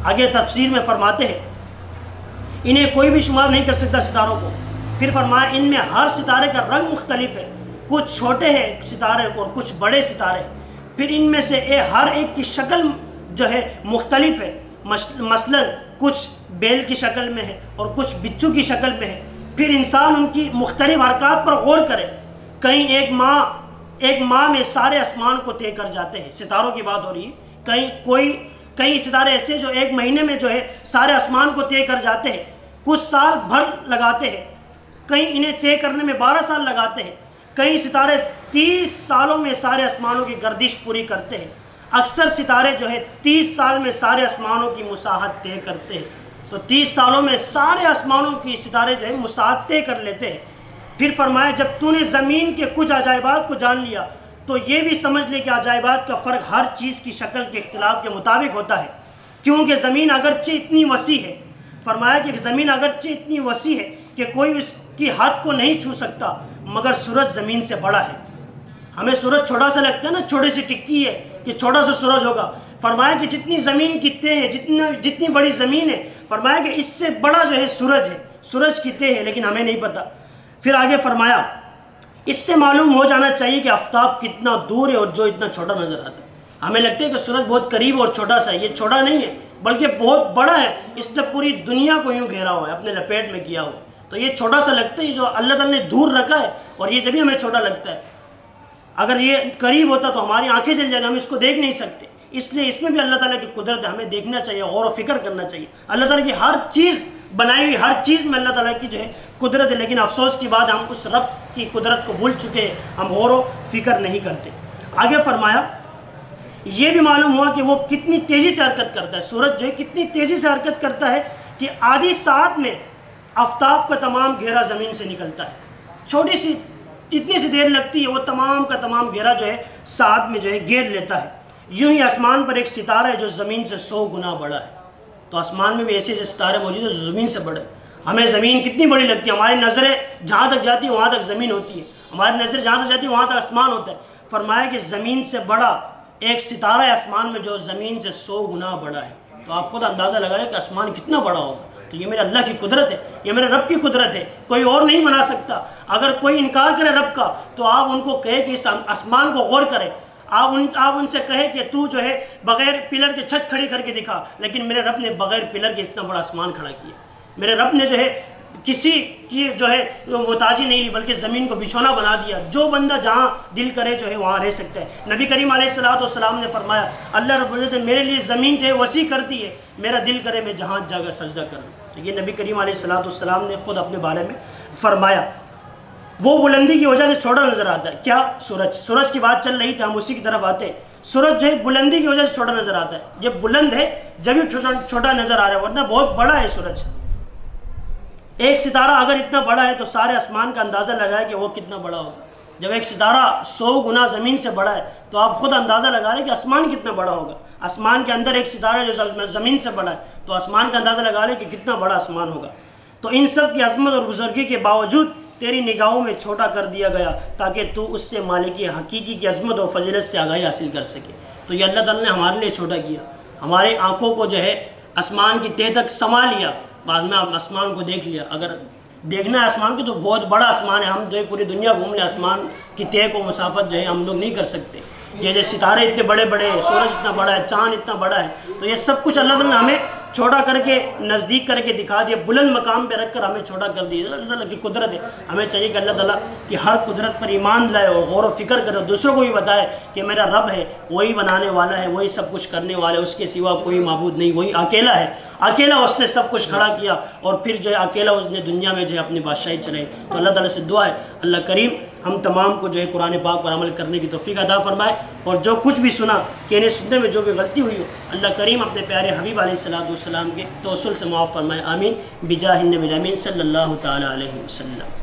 آگے تفسیر میں فرماتے ہیں انہیں کوئی بھی شمار نہیں کر سکتا ستاروں کو. پھر فرمایا ان میں ہر ستارے کا رنگ مختلف ہے، کچھ چھوٹے ہیں ستارے اور کچھ بڑے ستارے. پھر ان میں سے ہر ایک کی شکل جو ہے مختلف ہے. مثلا کچھ بیل کی شکل میں ہے اور کچھ بچھو کی شکل میں ہے. پھر انسان ان کی مختلف حرکات پر غور کرے. کہیں ایک ماہ میں سارے آسمان کو طے کر جاتے ہیں، ستاروں کی بات ہو رہی ہے. کئی ستارے ایسے جو ایک مہینے میں جو ہے سارے آسمان کو طے کر جاتے ہیں. کچھ سال بھر لگاتے ہیں، کئی انہیں طے کرنے میں 12 سال لگاتے ہیں. کئی ستارے 30 سالوں میں سارے آسمانوں کی گردش پوری کرتے ہیں. اکثر ستارے جو ہے 30 سال میں سارے آسمانوں کی مساحت طے کرتے ہیں. تو 30 سالوں میں سارے آسمانوں کی ستارے جو ہے مساحت طے کر لیتے ہیں. پھر فرمایا جب تو نے زمین کے کچھ عجائبات کو جان لیا تو یہ بھی سمجھ لے کہ عجائبات کا فرق ہر چیز کی شکل کے اختلاف کے مطابق ہوتا ہے، کیونکہ زمین اگرچہ اتنی وسیع ہے. فرمایا کہ زمین اگرچہ اتنی وسیع ہے کہ کوئی اس کی حد کو نہیں چھو سکتا، مگر سورج زمین سے بڑا ہے. ہمیں سورج چھوٹا سا لگتا ہے نا، چھوٹی سی ٹکی ہے کہ چھوٹا سا سورج ہوگا. فرمایا کہ جتنی زمین کی تہ ہے، جتنی بڑی زمین ہے، فرمایا کہ اس سے بڑا جو ہے سورج ہے، سورج کی تہ ہے، لیکن ہمیں نہیں پتہ. پھر آگے فرمایا اس سے معلوم ہو جانا چاہیے کہ آفتاب کتنا دور ہے اور جو اتنا چھوٹا نظر آتا ہے. ہمیں لگتا ہے کہ سورج بہت قریب اور چھوٹا سا ہے، یہ چھوٹا نہیں ہے بلکہ بہت بڑا ہے. اس نے پوری دنیا کو یوں گھیرا ہوا ہے، اپنے لپیٹ میں کیا ہوا. تو یہ چھوٹا سا لگتا ہے جو اللہ تعالیٰ نے دور رکھا ہے، اور یہ جب بھی ہمیں چھوٹا لگتا ہے. اگر یہ قریب ہوتا تو ہماری آنکھیں جل جائیں، ہم اس کو دیکھ نہیں سکتے. اس لیے اس میں بھی اللہ تعالیٰ کی قدرت ہے، ہمیں دیکھنا چاہیے، غور و فکر کرنا چاہیے. اللہ تعالیٰ کی ہر چیز بنائی ہوئی، ہر چیز میں اللہ تعالیٰ کی جو ہے قدرت ہے. لیکن افسوس کی بات ہم اس رب کی قدرت کو بھول چکے ہیں، ہم غور و فکر نہیں کرتے. آگے فرمایا یہ بھی معلوم ہوا کہ وہ کتنی تیزی سے حرکت کرتا ہے. سورج جو ہے کتنی تیزی سے حرکت کرتا ہے کہ آدھی ساعت میں آفتاب کا تمام گھیرا زمین سے نکلتا ہے. چھوٹی سی اتنی سی دیر لگتی ہے، وہ تمام کا تمام گھیرا جو ہے ساتھ میں جو ہے گھیر لیتا ہے. یوں ہی آسمان پر ایک ستارہ ہے جو زمین سے 100 گنا بڑا ہے. تو آسمان میں بھی ایسے ایسے ستارے موجود ہیں جو زمین سے بڑے. ہمیں زمین کتنی بڑی لگتی ہے، ہماری نظریں جہاں تک جاتی ہیں وہاں تک زمین ہوتی ہے، ہماری نظر جہاں تک جاتی ہے وہاں تک آسمان ہوتا ہے. فرمایا کہ زمین سے بڑا ایک ستارہ ہے آسمان میں جو زمین سے 100 گنا بڑا ہے. تو آپ خود اندازہ لگائیں کہ آسمان کتنا بڑا ہوگا. تو یہ میرے اللہ کی قدرت ہے، یہ میرے رب کی قدرت ہے، کوئی اور نہیں بنا سکتا. اگر کوئی انکار کرے رب کا تو آپ ان کو کہے کہ اس آسمان کو غور کرے. آپ ان سے کہے کہ تو جو ہے بغیر پلر کے چھت کھڑی کر کے دکھا، لیکن میرے رب نے بغیر پلر کے اتنا بڑا آسمان کھڑا کیا. میرے رب نے جو ہے کسی کی جو ہے محتاجی نہیں لی، بلکہ زمین کو بچھونا بنا دیا. جو بندہ جہاں دل کرے جو ہے وہاں رہ سکتا ہے. نبی کریم علیہ السلام نے فرمایا اللہ رب العزت نے میرے لیے زمین جو ہے وسیع کر دی ہے، میرا دل کرے میں جہاں جا کر سجدہ کروں. تو یہ نبی کریم علیہ السلام نے خود اپنے بارے میں فرمایا. وہ بلندی کی وجہ سے چھوٹا نظر آتا ہے. کیا؟ سورج کی بات چل رہی تھی، ہم اسی کی طرف آتے ہیں. سورج جو ہے بلندی کی وجہ سے چھوٹا نظر آتا ہے. جب بلند ہے جب ہی چھوٹا نظر آ رہا ہے، ورنہ بہت بڑا ہے سورج. ایک ستارہ اگر اتنا بڑا ہے تو سارے آسمان کا اندازہ لگائے کہ وہ کتنا بڑا ہوگا. جب ایک ستارہ 100 گنا زمین سے بڑا ہے تو آپ خود اندازہ لگا رہے کہ آسمان کتنا بڑا ہوگا. آسمان کے اندر ایک ستارہ جو زمین سے بڑا ہے تو آسمان کا اندازہ لگا رہے کہ کتنا بڑا آسمان ہوگا. تو ان سب کی عظمت اور بزرگی کے باوجود تیری نگاہوں میں چھوٹا کر دیا گیا تاکہ تو اس سے مالک حقیقی کی عظمت اور فضیلت سے آگاہی حاصل کر سکے. تو یہ اللہ تعالیٰ نے ہمارے لیے چھوٹا کیا، ہمارے آنکھوں کو جو ہے آسمان کی تہ تک سما لیا. بعد میں آپ آسمان کو دیکھ لیا. اگر دیکھنا ہے آسمان کو تو بہت بڑا آسمان ہے. ہم جو ہے پوری دنیا گھوم لیں، آسمان کی تہ کو مسافت جو ہے ہم لوگ نہیں کر سکتے. جیسے ستارے اتنے بڑے بڑے ہیں، سورج اتنا بڑا ہے، چاند اتنا بڑا ہے. تو یہ سب کچھ اللہ تعالیٰ نے ہمیں چھوٹا کر کے نزدیک کر کے دکھا دیا، بلند مقام پہ رکھ کر ہمیں چھوٹا کر دیا. اللہ تعالیٰ کی قدرت ہے. ہمیں چاہیے کہ اللہ تعالیٰ کی ہر قدرت پر ایمان لائے اور غور و فکر کرے اور دوسروں کو بھی بتائے کہ میرا رب ہے، وہی بنانے والا ہے، وہی سب کچھ کرنے والا ہے، اس کے سوا کوئی معبود نہیں، وہی اکیلا ہے. اکیلا اس نے سب کچھ کھڑا کیا اور پھر جو ہے اکیلا اس نے دنیا میں جو ہے اپنی بادشاہی چلائی. تو اللہ تعالیٰ سے دعا ہے اللہ کریم ہم تمام کو جو ہے قرآن پاک پر عمل کرنے کی توفیق عطا فرمائے. اور جو کچھ بھی سنا کہنے سننے میں جو بھی غلطی ہوئی ہو اللہ کریم اپنے پیارے حبیب علیہ السلام کے توسل سے معاف فرمائے. آمین بجاہ النبی الامین صلی اللہ تعالیٰ علیہ وسلم.